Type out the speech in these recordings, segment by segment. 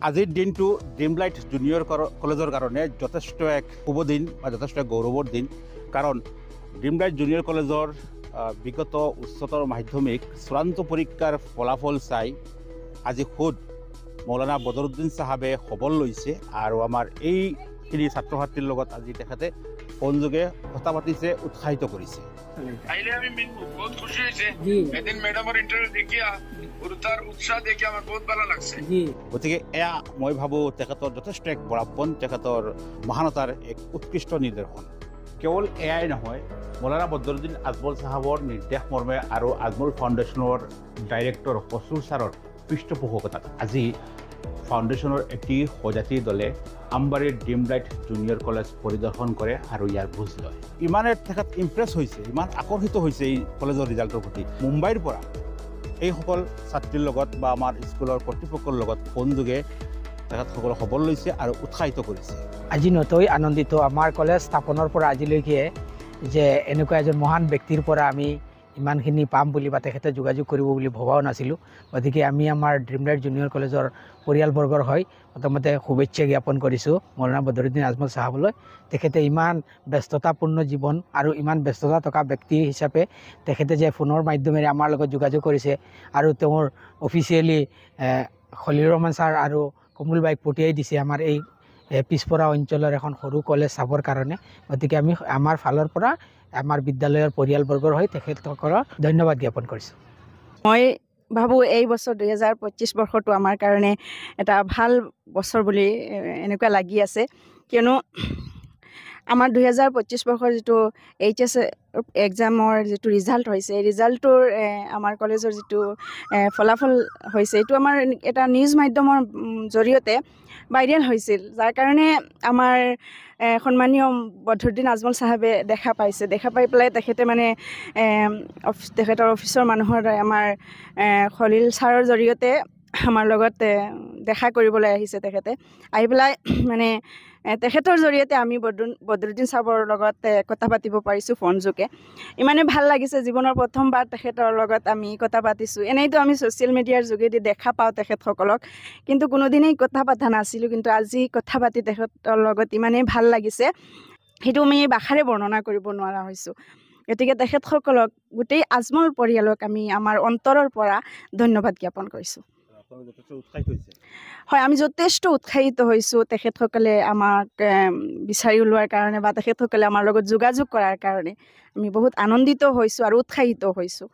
আজিৰ দিনটো Dreamlight junior কলেজৰ কাৰণে যথেষ্ট এক শুভ দিন বা যথেষ্ট এক গৌৰৱৰ দিন, কাৰণ ড্ৰিমলাইট জুনিয়ৰ কলেজৰ বিগত উচ্চতৰ মাধ্যমিক চূড়ান্ত পৰীক্ষাৰ ফলাফল চাই আজি খুদ মৌলানা বদৰুদ্দিন চাহাবে খবৰ লৈছে আৰু আমাৰ এইখিনি ছাত্ৰ ছাত্ৰীৰ লগত আজি তেখেতে ফোনযোগে কথা পাতিছে, উৎসাহিত কৰিছে। গতিকে এয়া মই ভাবোঁ তেখেতৰ যথেষ্ট এক বৰাপন, তেখেতৰ মহানতাৰ এক উৎকৃষ্ট নিদৰ্শন। কেৱল এয়াই নহয়, মৌলানা বদৰুদ্দিন আজমল চাহাবৰ নিৰ্দেশ মৰ্মে আৰু আজমল ফাউণ্ডেশ্যনৰ ডাইৰেক্টৰ কচুৰ ছাৰৰ পৃষ্ঠপোষকতাত আজি ফাউণ্ডেশ্যনৰ এটি সজাতি দলে আমবাৰীৰ ড্ৰিমলাইট জুনিয়ৰ কলেজ পৰিদৰ্শন কৰে আৰু ইয়াৰ বুজ লয়। ইমানে তেখেত ইমপ্ৰেছ হৈছে, ইমান আকৰ্ষিত হৈছে এই কলেজৰ ৰিজাল্টৰ প্ৰতি। মুম্বাইৰ পৰা এইসকল ছাত্ৰীৰ লগত বা আমাৰ স্কুলৰ কৰ্তৃপক্ষৰ লগত ফোনযোগে তেখেতসকলে খবৰ লৈছে আৰু উৎসাহিত কৰিছে। আজি নতৈ আনন্দিত আমাৰ কলেজ স্থাপনৰ পৰা আজিলৈকে যে এনেকুৱা এজন মহান ব্যক্তিৰ পৰা আমি ইমানখিনি পাম বুলি বা তেখেতে যোগাযোগ কৰিব বুলি ভবাও নাছিলোঁ। গতিকে আমি আমাৰ ড্ৰিমলাইট জুনিয়ৰ কলেজৰ পৰিয়ালবৰ্গৰ হৈ প্ৰথমতে শুভেচ্ছা জ্ঞাপন কৰিছোঁ মৌলানা বদৰুদ্দিন আজমল চাহাবলৈ। তেখেতে ইমান ব্যস্ততাপূৰ্ণ জীৱন আৰু ইমান ব্যস্ততা থকা ব্যক্তি হিচাপে তেখেতে যে ফোনৰ মাধ্যমেৰে আমাৰ লগত যোগাযোগ কৰিছে আৰু তেওঁৰ অফিচিয়েলি খলিলুৰ ৰহমান ছাৰ আৰু কমল বাইক পঠিয়াই দিছে আমাৰ এই পিছপৰা অঞ্চলৰ এখন সৰু কলেজ চাবৰ কাৰণে। গতিকে আমি আমাৰ ফালৰ পৰা আমাৰ বিদ্যালয়ৰ পৰিয়ালবৰ্গৰ হৈ তেখেতসকলক ধন্যবাদ জ্ঞাপন কৰিছোঁ। মই ভাবোঁ এই বছৰ 2025 বৰ্ষটো আমাৰ কাৰণে এটা ভাল বছৰ বুলি এনেকুৱা লাগি আছে, কিয়নো আমাৰ 2025 বৰ্ষৰ যিটো HS এক্সামৰ যিটো ৰিজাল্ট হৈছে, এই ৰিজাল্টটোৰ আমাৰ কলেজৰ যিটো ফলাফল হৈছে, এইটো আমাৰ এটা নিউজ মাধ্যমৰ জৰিয়তে ভাইৰেল হৈছিল, যাৰ কাৰণে আমাৰ সন্মানীয় বদৰুদ্দিন আজমল চাহাবে দেখা পাই পেলাই তেখেতে মানে তেখেতৰ অফিচৰ মানুহৰ আমাৰ খলিল ছাৰৰ জৰিয়তে আমাৰ লগত দেখা কৰিবলৈ আহিছে। তেখেতে আহি পেলাই মানে তেখেতৰ জৰিয়তে আমি বদৰুদ্দিন চাহাবৰ লগত কথা পাতিব পাৰিছোঁ ফোনযোগে। ইমানে ভাল লাগিছে, জীৱনৰ প্ৰথমবাৰ তেখেতৰ লগত আমি কথা পাতিছোঁ। এনেইতো আমি ছ'চিয়েল মিডিয়াৰ যোগেদি দেখা পাওঁ তেখেতসকলক, কিন্তু কোনোদিনেই কথা পতা নাছিলোঁ, কিন্তু আজি কথা পাতি তেখেতৰ লগত ইমানেই ভাল লাগিছে, সেইটো আমি ভাষাৰে বৰ্ণনা কৰিব নোৱাৰা হৈছোঁ। গতিকে তেখেতসকলক, গোটেই আজমল পৰিয়ালক আমি আমাৰ অন্তৰৰ পৰা ধন্যবাদ জ্ঞাপন কৰিছোঁ। হয়, আমি যথেষ্ট উৎসাহিত হৈছোঁ তেখেতসকলে আমাক বিচাৰি ওলোৱাৰ কাৰণে বা তেখেতসকলে আমাৰ লগত যোগাযোগ কৰাৰ কাৰণে আমি বহুত আনন্দিত হৈছোঁ আৰু উৎসাহিত হৈছোঁ।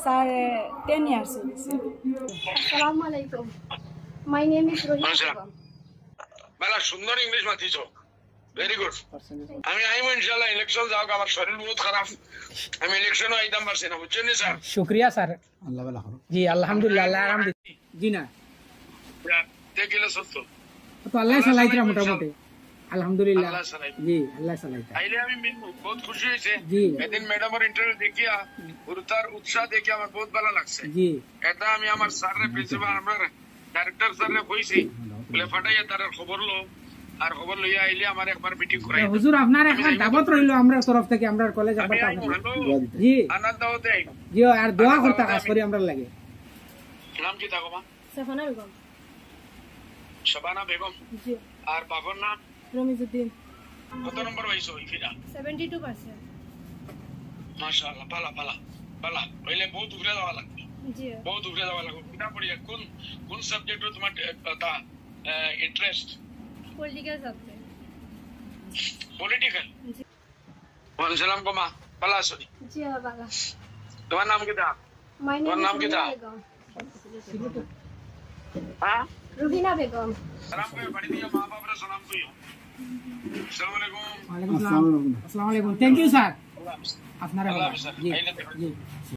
Sir, 10 years. Assalamu alaikum. My name is Rohit. Bala sundar English mathicho. Very good. আমি আইম ইনশাআল্লাহ ইলেকশন যাও, আমার শরীর বহুত খারাপ, আমি ইলেকশনও আইতাম পারছি না, বুঝছেন স্যার? শুকরিয়া স্যার। আল্লাহ ভালো করুন। জি আলহামদুলিল্লাহ, আল্লাহ আরাম দিন। জি না। দেখিলে সত্য। তো আল্লাহ সালাইতরা মোটামুটি। আলহামদুলিল্লাহ। জি আল্লাহ সালাইতরা। আইলে আমি বহুত খুশি হইছে। এদিন ম্যাডামের ইন্টারভিউ দেখিয়া উরতার উৎসাহ দেখে আমার বহুত ভালো লাগছে। জি। এটা আমি আমার স্যারের প্রিন্সিপাল আমার ডাইরেক্টর স্যাররে কইছি, বলে ফাটাইয়া তার খবর লো, আর খবর লইয়া আইলে আমার একবার মিটিং করাই। হুজুর আপনার একটা দাওয়াত রইলো আমরা তরফ থেকে, আমরা কলেজ আবার জি আনন্দ দাওয়াতে আই। জি, আর দোয়া করতে খাস করি আমরা লাগে। নাম কি থাকো মা? সাফানা বেগম। শাবানা বেগম। জি। আর বাবার নাম? রমিজউদ্দিন। কত নম্বর পাইছো ইফিরা? 72%। মাশাআল্লাহ, বালা বালা বালা। হইলে বহুত উপরে যাওয়া লাগবে। জি। বহুত উপরে যাওয়া লাগবে। কিনা পড়িয়া কোন সাবজেক্টে তোমার তা interest? Political subject. Political? G. ওয়ালাইকুম সালাম কোমা, বালা আছো? জি বালা। তোমার নাম কি দা? মাই নাম কি দা? হ্যাঁ? রুবিনা বেগম। সালাম কই, বাড়ি দিয়া মা বাবারে সালাম কইও। আসসালামু আলাইকুম। ওয়া আলাইকুম আসসালাম। আসসালামু আলাইকুম। Thank you sir. আপনারা জি জি।